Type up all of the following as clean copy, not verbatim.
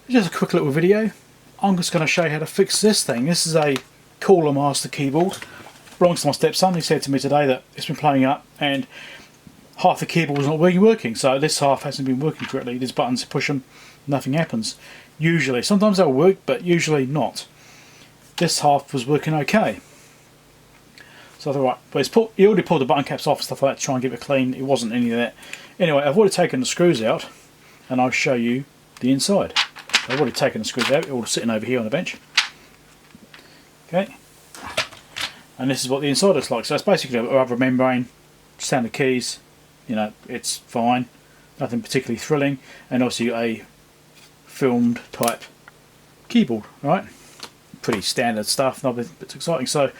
Just a quick little video. I'm just going to show you how to fix this thing. This is a Cooler Master keyboard. Belongs to my stepson. He said to me today that it's been playing up and half the keyboard is not really working. So this half hasn't been working correctly. These buttons, push them, nothing happens. Usually. Sometimes they'll work, but usually not. This half was working okay. So I thought, right, but he already pulled the button caps off and stuff like that to try and give it clean. It wasn't any of that. Anyway, I've already taken the screws out and I'll show you the inside. I've already taken the screws out, all sitting over here on the bench. Okay. And this is what the inside looks like. So it's basically a rubber membrane, standard keys, you know, it's fine. Nothing particularly thrilling. And obviously a filmed type keyboard, right? Pretty standard stuff, nothing that's exciting. So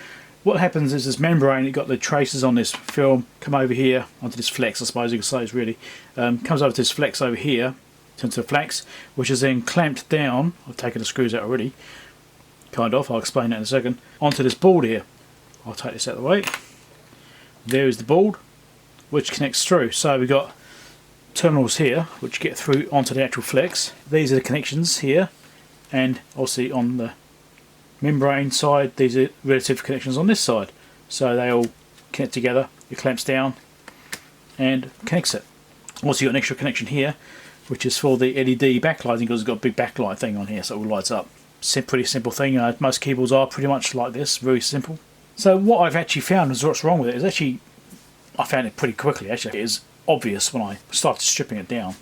what happens is this membrane, you've got the traces on this film, come over here onto this flex, I suppose you could say, is really comes over to this flex over here, turns to a flex, which is then clamped down. I've taken the screws out already, kind of, I'll explain that in a second, onto this board here. I'll take this out of the way. There is the board which connects through. So we've got terminals here which get through onto the actual flex. These are the connections here, and obviously on the membrane side these are relative connections on this side. So they all connect together, it clamps down and connects it. Also you've got an extra connection here which is for the LED backlighting, because it's got a big backlight thing on here so it all lights up. Pretty simple thing. Most keyboards are pretty much like this, very simple. So what I've actually found is what's wrong with it is actually, I found it pretty quickly actually. It is obvious when I started stripping it down.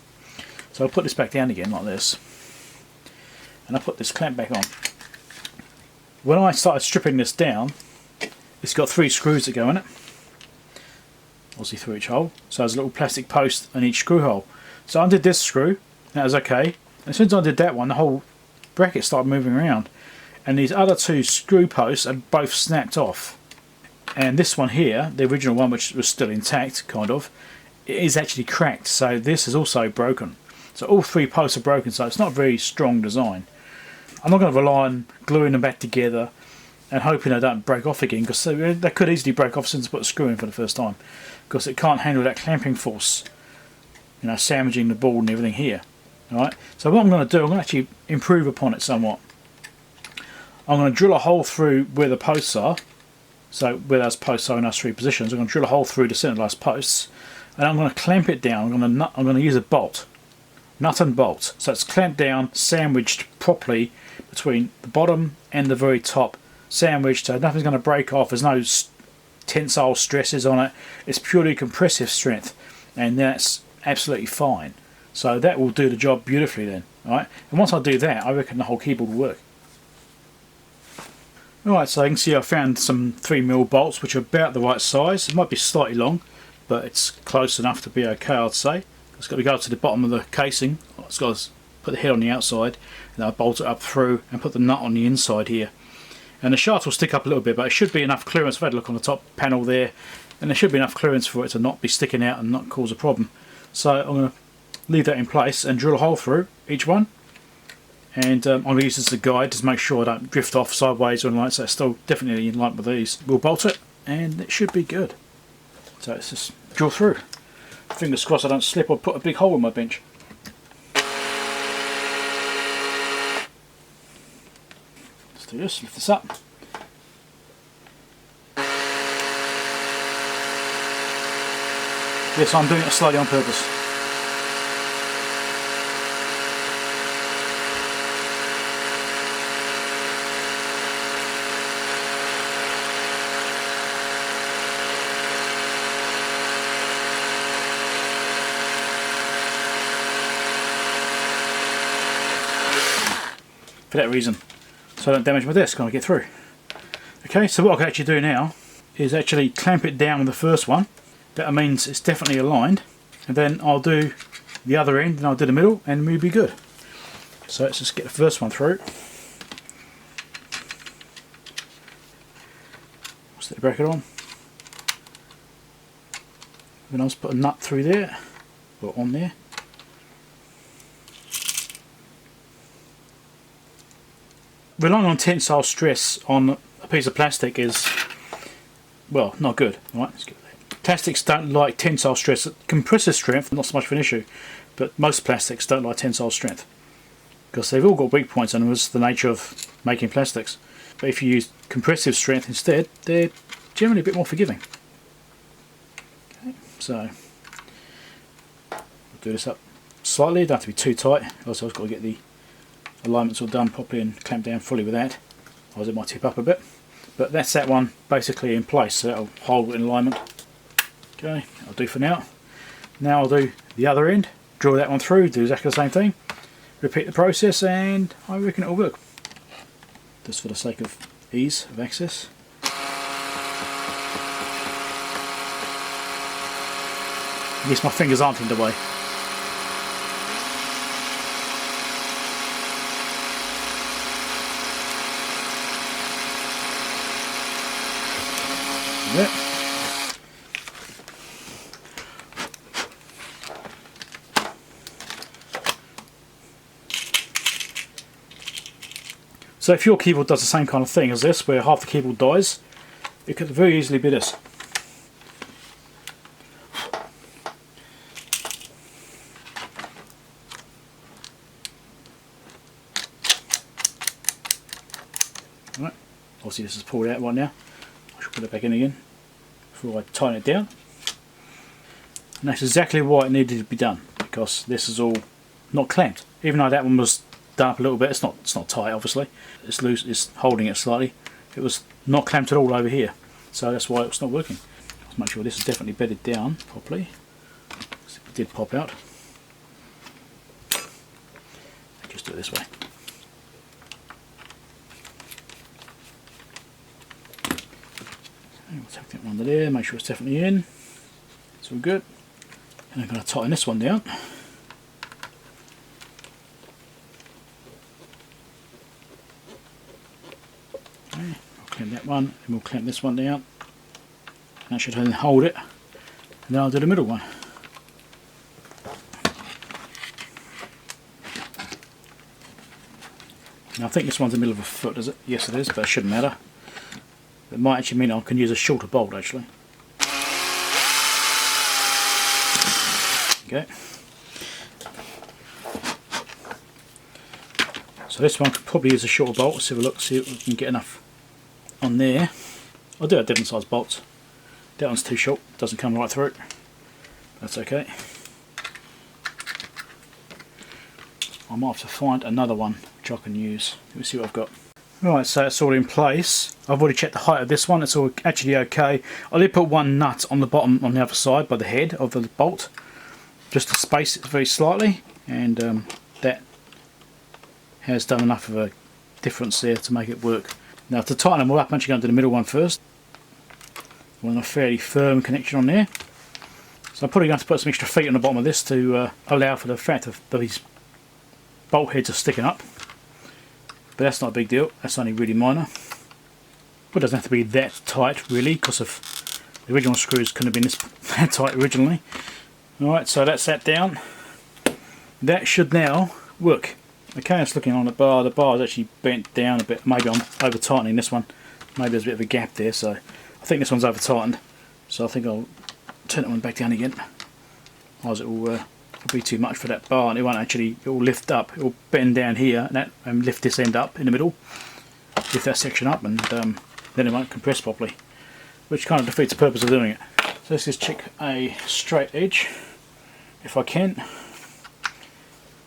So I'll put this back down again like this, and I'll put this clamp back on. When I started stripping this down, it's got 3 screws that go in it, obviously through each hole. So there's a little plastic post in each screw hole. So I undid this screw, that was okay. And as soon as I did that one, the whole bracket started moving around. And these other 2 screw posts are both snapped off. And this one here, the original one which was still intact, kind of, it is actually cracked. So this is also broken. So all 3 posts are broken, so it's not a very strong design. I'm not going to rely on gluing them back together and hoping they don't break off again, because they could easily break off since I put a screw in for the first time, because it can't handle that clamping force, you know, sandwiching the board and everything here. Alright, so what I'm going to do, I'm going to actually improve upon it somewhat. I'm going to drill a hole through where the posts are, so where those posts are in those 3 positions. I'm going to drill a hole through the centre of those posts, and I'm going to clamp it down. I'm going to use a bolt, nut and bolt, so it's clamped down, sandwiched properly between the bottom and the very top, sandwiched so nothing's going to break off. There's no tensile stresses on it. It's purely compressive strength, and that's absolutely fine. So that will do the job beautifully then. Alright, and once I do that, I reckon the whole keyboard will work. Alright, so you can see I found some 3mm bolts which are about the right size. It might be slightly long, but it's close enough to be okay, I'd say. It's got to go to the bottom of the casing. It's got to put the head on the outside, and I'll bolt it up through and put the nut on the inside here. And the shaft will stick up a little bit, but it should be enough clearance. I've had a look on the top panel there, and there should be enough clearance for it to not be sticking out and not cause a problem. So I'm going to leave that in place and drill a hole through each one. And I'm going to use this as a guide to make sure I don't drift off sideways or anything like that. So it's still definitely in line with these. We'll bolt it and it should be good. So let's just drill through. Fingers crossed I don't slip or put a big hole in my bench. Let's do this, lift this up. Yes, I'm doing it slowly on purpose. For that reason, so I don't damage my desk when I get through. Okay, so what I can actually do now is actually clamp it down with the first one. That means it's definitely aligned, and then I'll do the other end and I'll do the middle and we'll be good. So let's just get the first one through. Set the bracket on. Then I'll just put a nut through there, or on there. Relying on tensile stress on a piece of plastic is, well, not good. Right, let's get that. Plastics don't like tensile stress. Compressive strength, not so much of an issue, but most plastics don't like tensile strength. because they've all got weak points and it's the nature of making plastics. But if you use compressive strength instead, they're generally a bit more forgiving. Okay, so I'll do this up slightly, don't have to be too tight, also I've got to get the alignments all done properly and clamp down fully with that, otherwise it might tip up a bit. But that's that one basically in place, so that'll hold it in alignment. Okay, I'll do for now. Now I'll do the other end, draw that one through, do exactly the same thing, repeat the process, and I reckon it'll work. Just for the sake of ease of access. I guess my fingers aren't in the way. Yep. So if your keyboard does the same kind of thing as this, where half the keyboard dies, it could very easily be this. Right. Obviously this is pulled out right now. I should put it back in again before I tighten it down. And that's exactly why it needed to be done, because this is all not clamped. Even though that one was done up a little bit, it's not tight obviously. It's loose, it's holding it slightly. It was not clamped at all over here, so that's why it's not working. Let's make sure this is definitely bedded down properly. It did pop out. Just do it this way. We'll take that one under there, make sure it's definitely in. It's all good. And I'm going to tighten this one down. Okay, I'll clamp that one, and we'll clamp this one down. And that should then hold it. And then I'll do the middle one. Now I think this one's the middle of a foot, is it? Yes it is, but it shouldn't matter. It might actually mean I can use a shorter bolt actually. Okay. So this one could probably use a shorter bolt. Let's have a look, see if we can get enough on there. I'll do a different size bolts. That one's too short, doesn't come right through. That's okay. I might have to find another one which I can use. Let me see what I've got. Right, so it's all in place. I've already checked the height of this one, it's all actually okay. I did put one nut on the bottom on the other side by the head of the bolt, just to space it very slightly, and that has done enough of a difference there to make it work. Now to tighten them all up, I'm actually going to do the middle one first. I want a fairly firm connection on there. So I'm probably going to put some extra feet on the bottom of this to allow for the fact of these bolt heads are sticking up. But that's not a big deal, that's only really minor. But it doesn't have to be that tight really, because of the original screws couldn't have been this that tight originally. Alright, so that's that down. That should now work. Okay, it's looking on the bar is actually bent down a bit. Maybe I'm over tightening this one. Maybe there's a bit of a gap there, so I think this one's over tightened. So I think I'll turn that one back down again. Otherwise it will be too much for that bar, and it won't actually, it will lift up, it will bend down here and lift this end up in the middle, lift that section up, and then it won't compress properly, which kind of defeats the purpose of doing it. So let's just check a straight edge if I can,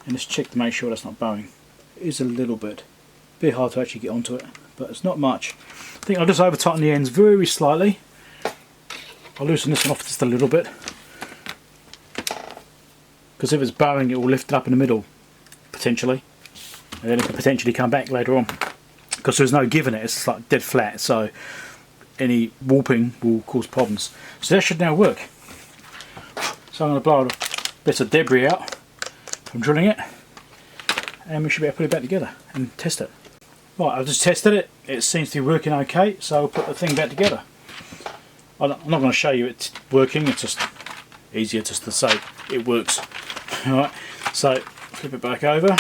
and just check to make sure that's not bowing. It is a little bit hard to actually get onto it, but it's not much. I think I'll just over tighten the ends very slightly. I'll loosen this one off just a little bit, because if it's bowing it will lift it up in the middle potentially, and then it can potentially come back later on, because there's no give in it, it's like dead flat, so any warping will cause problems. So that should now work. So I'm going to blow a bit of debris out from drilling it, and we should be able to put it back together and test it. Right, I've just tested it, it seems to be working okay, so I'll put the thing back together. I'm not going to show you it working, it's just easier just to say it works. Alright, so flip it back over.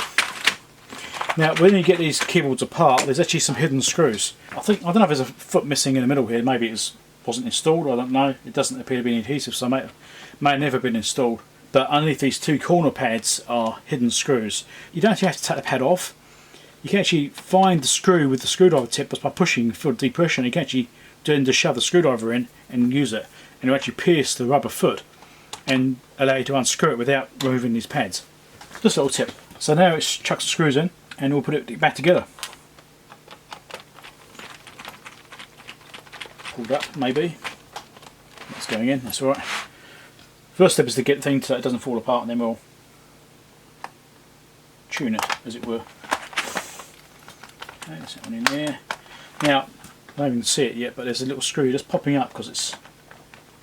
Now when you get these keyboards apart, there's actually some hidden screws. I don't know if there's a foot missing in the middle here, maybe it wasn't installed, I don't know. It doesn't appear to be any adhesive, so it may have never been installed. but underneath these two corner pads are hidden screws. You don't actually have to take the pad off. You can actually find the screw with the screwdriver tip just by pushing for depression. You can actually then just shove the screwdriver in and use it, and it'll actually pierce the rubber foot and allow you to unscrew it without removing these pads. Just a little tip. So now it chucks the screws in and we'll put it back together. Pulled up, maybe. That's going in, that's alright. First step is to get the thing so it doesn't fall apart, and then we'll tune it, as it were. Okay, there's that one in there. Now, I don't even see it yet, but there's a little screw just popping up because it's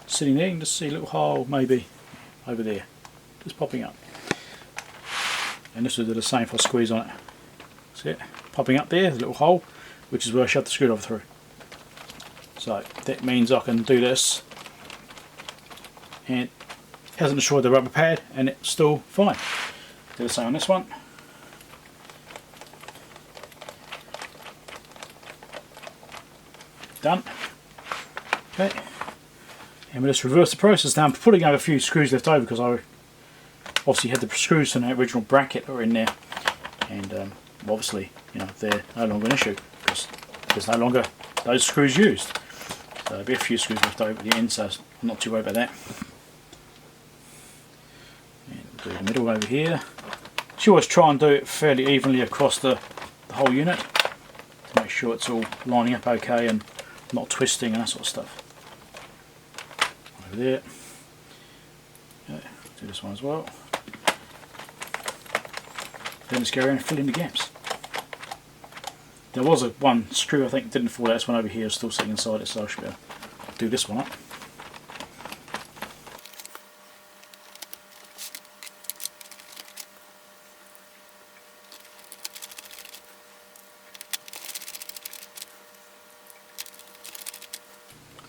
sitting there. You can just see a little hole, maybe, over there. Just popping up. And this will do the same if I squeeze on it. See it? Popping up there, there's a little hole, which is where I shove the screwdriver through. So that means I can do this, and it hasn't destroyed the rubber pad, and it's still fine. Do the same on this one. Done. Okay. And we'll just reverse the process now. I'm putting over a few screws left over because I obviously had the screws from the original bracket that were in there, and obviously, you know, they're no longer an issue because there's no longer those screws used. So there'll be a few screws left over at the end, so I'm not too worried about that. And we'll do the middle over here. So you always try and do it fairly evenly across the whole unit to make sure it's all lining up okay and not twisting and that sort of stuff. Over there. Okay, do this one as well. Then just go around and fill in the gaps. There was one screw I think didn't fall out. This one over here is still sitting inside it, so I should be able to do this one up.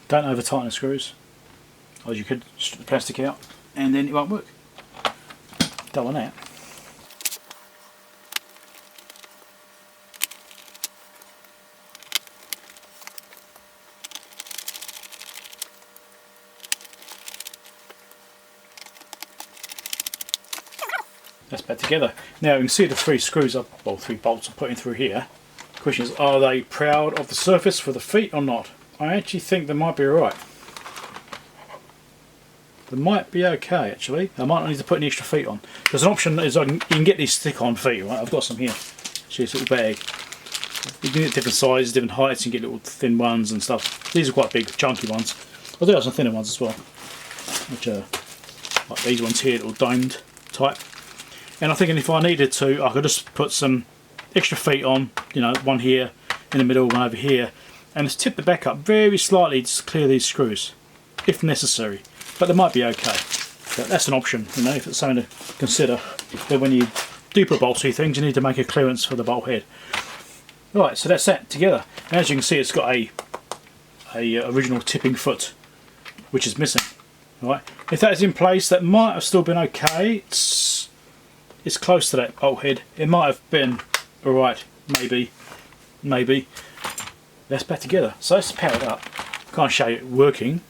Don't over tighten the screws, or you could strip the plastic out and then it won't work. Don't want that. That's back together. Now you can see the three screws, well, three bolts I'm putting through here. The question is, are they proud of the surface for the feet or not? I actually think they might be alright. They might be okay actually. I might not need to put any extra feet on. There's an option is you can get these stick-on feet, right? I've got some here. See this little bag. You can get different sizes, different heights, you can get little thin ones and stuff. These are quite big, chunky ones. I do have some thinner ones as well, which are like these ones here, little domed type. And I'm thinking if I needed to, I could just put some extra feet on, you know, one here in the middle, one over here, and just tip the back up very slightly to clear these screws, if necessary. But they might be okay. But that's an option, you know, if it's something to consider. That when you do put bolts through things, you need to make a clearance for the bolt head. Right, so that's that together. And as you can see, it's got a original tipping foot, which is missing. Right, if that is in place, that might have still been okay. It's close to that bolt head. It might have been alright, maybe. That's back together. So it's powered up. Can't show you it working.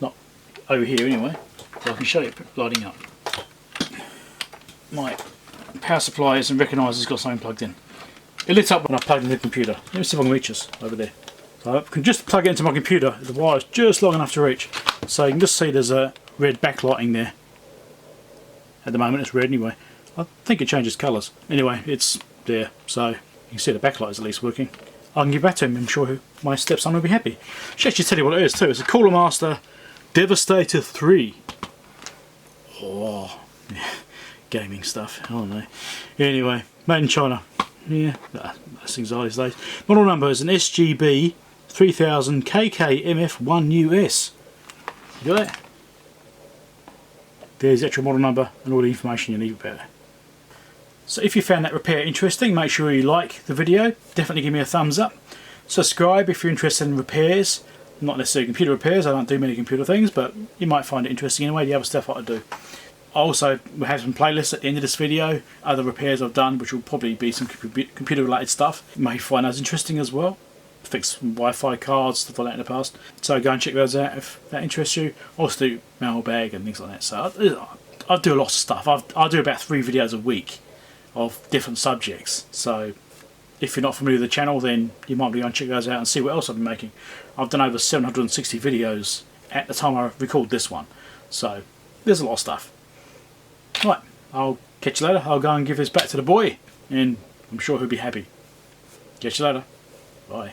Not over here anyway. So I can show you it lighting up. My power supply isn't recognised it's got something plugged in. It lit up when I plugged in the computer. Let me see if I can reach this over there. So I can just plug it into my computer. The wire is just long enough to reach. So you can just see there's a red backlighting there. At the moment it's red anyway. I think it changes colours. Anyway, it's there. So you can see the backlight is at least working. I can give that to him. I'm sure my stepson will be happy. I should actually tell you what it is too. It's a Cooler Master Devastator 3. Oh, yeah. Gaming stuff. I don't know. Anyway, made in China. Yeah, that's anxiety these days. Model number is an SGB-3000-KKMF1-US. You got that? There's the actual model number and all the information you need about it. So if you found that repair interesting, make sure you like the video. Definitely give me a thumbs up. Subscribe if you're interested in repairs. Not necessarily computer repairs, I don't do many computer things, but you might find it interesting anyway, the other stuff I do. I also will have some playlists at the end of this video, other repairs I've done, which will probably be some computer related stuff. You may find those interesting as well. Fixed some Wi-Fi cards, stuff like that in the past. So go and check those out if that interests you. Also do mailbag and things like that. So I do a lot of stuff. I do about 3 videos a week of different subjects. So if you're not familiar with the channel, then you might be going to check those out and see what else I've been making. I've done over 760 videos at the time I record this one. So there's a lot of stuff. Right, I'll catch you later. I'll go and give this back to the boy, and I'm sure he'll be happy. Catch you later. Bye.